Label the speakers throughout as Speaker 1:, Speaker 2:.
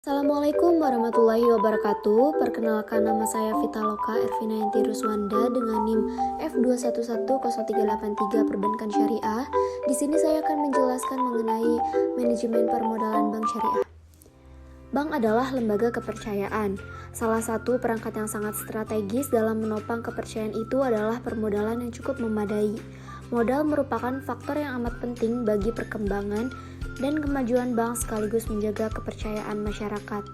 Speaker 1: Assalamualaikum warahmatullahi wabarakatuh. Perkenalkan, nama saya Vitaloka Ervinayanti Ruswanda dengan NIM F2110383 Perbankan Syariah. Di sini saya akan menjelaskan mengenai manajemen permodalan bank syariah. Bank adalah lembaga kepercayaan. Salah satu perangkat yang sangat strategis dalam menopang kepercayaan itu adalah permodalan yang cukup memadai. Modal merupakan faktor yang amat penting bagi perkembangan dan kemajuan bank sekaligus menjaga kepercayaan masyarakat.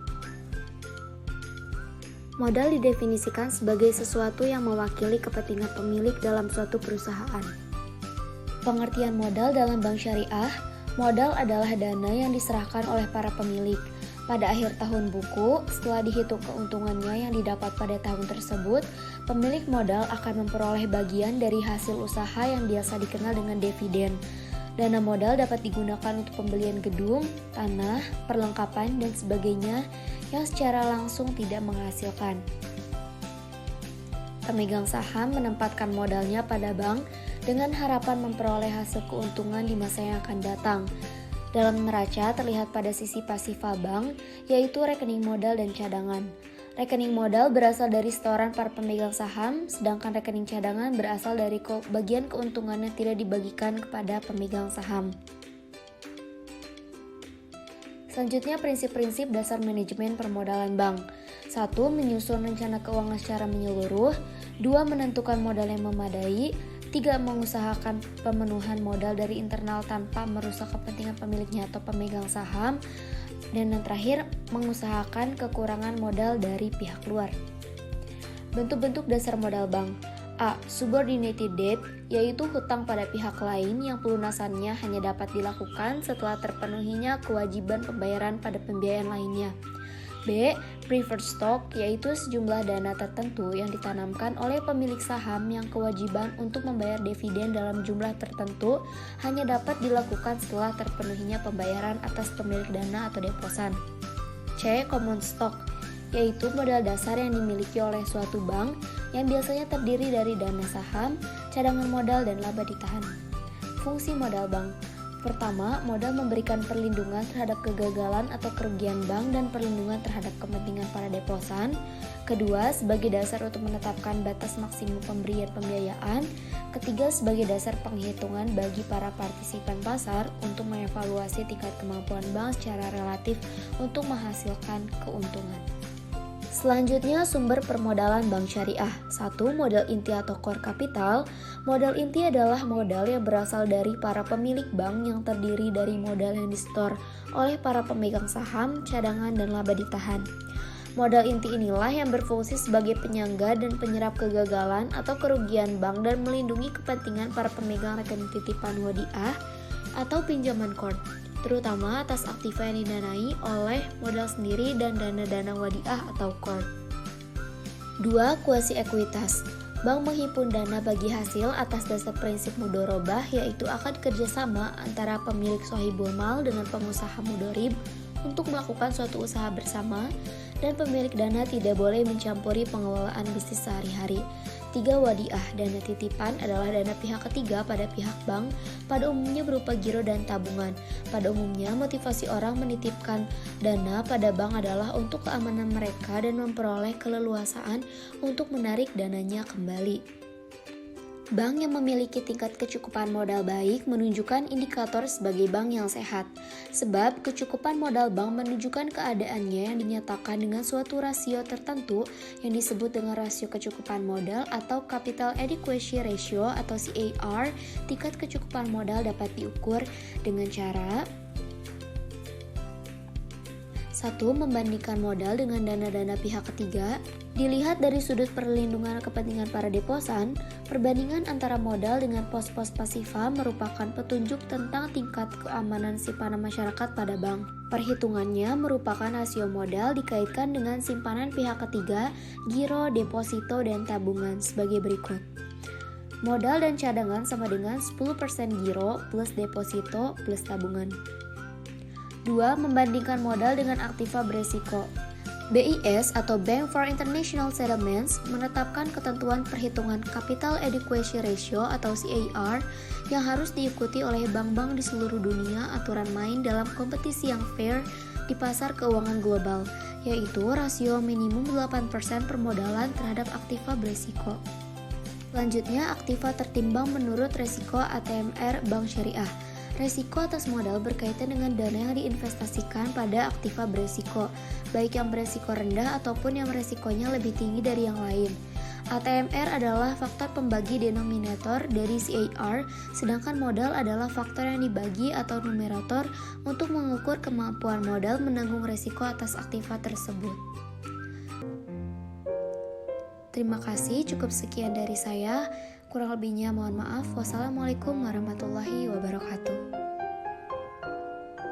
Speaker 1: Modal didefinisikan sebagai sesuatu yang mewakili kepentingan pemilik dalam suatu perusahaan. Pengertian modal dalam bank syariah, modal adalah dana yang diserahkan oleh para pemilik. Pada akhir tahun buku, setelah dihitung keuntungannya yang didapat pada tahun tersebut, pemilik modal akan memperoleh bagian dari hasil usaha yang biasa dikenal dengan dividen. Dana modal dapat digunakan untuk pembelian gedung, tanah, perlengkapan, dan sebagainya yang secara langsung tidak menghasilkan. Pemegang saham menempatkan modalnya pada bank dengan harapan memperoleh hasil keuntungan di masa yang akan datang. Dalam neraca terlihat pada sisi pasifa bank, yaitu rekening modal dan cadangan. Rekening modal berasal dari setoran para pemegang saham, sedangkan rekening cadangan berasal dari bagian keuntungan yang tidak dibagikan kepada pemegang saham. Selanjutnya, prinsip-prinsip dasar manajemen permodalan bank. 1. Menyusun rencana keuangan secara menyeluruh. 2. Menentukan modal yang memadai. 3. Mengusahakan pemenuhan modal dari internal tanpa merusak kepentingan pemiliknya atau pemegang saham. Dan yang terakhir, mengusahakan kekurangan modal dari pihak luar. Bentuk-bentuk dasar modal bank. A. Subordinated debt, yaitu hutang pada pihak lain yang pelunasannya hanya dapat dilakukan setelah terpenuhinya kewajiban pembayaran pada pembiayaan lainnya. B. Preferred stock, yaitu sejumlah dana tertentu yang ditanamkan oleh pemilik saham yang kewajiban untuk membayar dividen dalam jumlah tertentu hanya dapat dilakukan setelah terpenuhinya pembayaran atas pemilik dana atau deposan. C. Common stock, yaitu modal dasar yang dimiliki oleh suatu bank yang biasanya terdiri dari dana saham, cadangan modal, dan laba ditahan. Fungsi modal bank. Pertama, modal memberikan perlindungan terhadap kegagalan atau kerugian bank dan perlindungan terhadap kepentingan para deposan. Kedua, sebagai dasar untuk menetapkan batas maksimum pemberian pembiayaan. Ketiga, sebagai dasar penghitungan bagi para partisipan pasar untuk mengevaluasi tingkat kemampuan bank secara relatif untuk menghasilkan keuntungan. Selanjutnya, sumber permodalan bank syariah. 1. Modal inti atau core capital. Modal inti adalah modal yang berasal dari para pemilik bank yang terdiri dari modal yang disetor oleh para pemegang saham, cadangan, dan laba ditahan. Modal inti inilah yang berfungsi sebagai penyangga dan penyerap kegagalan atau kerugian bank dan melindungi kepentingan para pemegang rekening titipan wadiah atau pinjaman core, terutama atas aktiva yang didanai oleh modal sendiri dan dana-dana wadiah atau core. 2. Kuasi ekuitas. Bank menghimpun dana bagi hasil atas dasar prinsip mudorobah, yaitu akad kerjasama antara pemilik sohibul mal dengan pengusaha mudorib untuk melakukan suatu usaha bersama, dan pemilik dana tidak boleh mencampuri pengelolaan bisnis sehari-hari. 3. Wadiah. Dana titipan adalah dana pihak ketiga pada pihak bank, pada umumnya berupa giro dan tabungan. Pada umumnya, motivasi orang menitipkan dana pada bank adalah untuk keamanan mereka dan memperoleh keleluasaan untuk menarik dananya kembali. Bank yang memiliki tingkat kecukupan modal baik menunjukkan indikator sebagai bank yang sehat, sebab kecukupan modal bank menunjukkan keadaannya yang dinyatakan dengan suatu rasio tertentu yang disebut dengan rasio kecukupan modal atau Capital Adequacy Ratio atau CAR. Tingkat kecukupan modal dapat diukur dengan cara 1. Membandingkan modal dengan dana-dana pihak ketiga. Dilihat dari sudut perlindungan kepentingan para deposan, perbandingan antara modal dengan pos-pos pasifa merupakan petunjuk tentang tingkat keamanan simpanan masyarakat pada bank. Perhitungannya merupakan rasio modal dikaitkan dengan simpanan pihak ketiga, giro, deposito, dan tabungan sebagai berikut. Modal dan cadangan sama dengan 10% giro plus deposito plus tabungan. 2. Membandingkan modal dengan aktiva beresiko. BIS atau Bank for International Settlements menetapkan ketentuan perhitungan Capital Adequacy Ratio atau CAR yang harus diikuti oleh bank-bank di seluruh dunia, aturan main dalam kompetisi yang fair di pasar keuangan global, yaitu rasio minimum 8% permodalan terhadap aktiva beresiko. Selanjutnya, aktiva tertimbang menurut resiko ATMR Bank Syariah. Resiko atas modal berkaitan dengan dana yang diinvestasikan pada aktiva beresiko, baik yang beresiko rendah ataupun yang resikonya lebih tinggi dari yang lain. ATMR adalah faktor pembagi denominator dari CAR, sedangkan modal adalah faktor yang dibagi atau numerator untuk mengukur kemampuan modal menanggung resiko atas aktiva tersebut. Terima kasih, cukup sekian dari saya. Kurang lebihnya mohon maaf. Wassalamualaikum warahmatullahi wabarakatuh.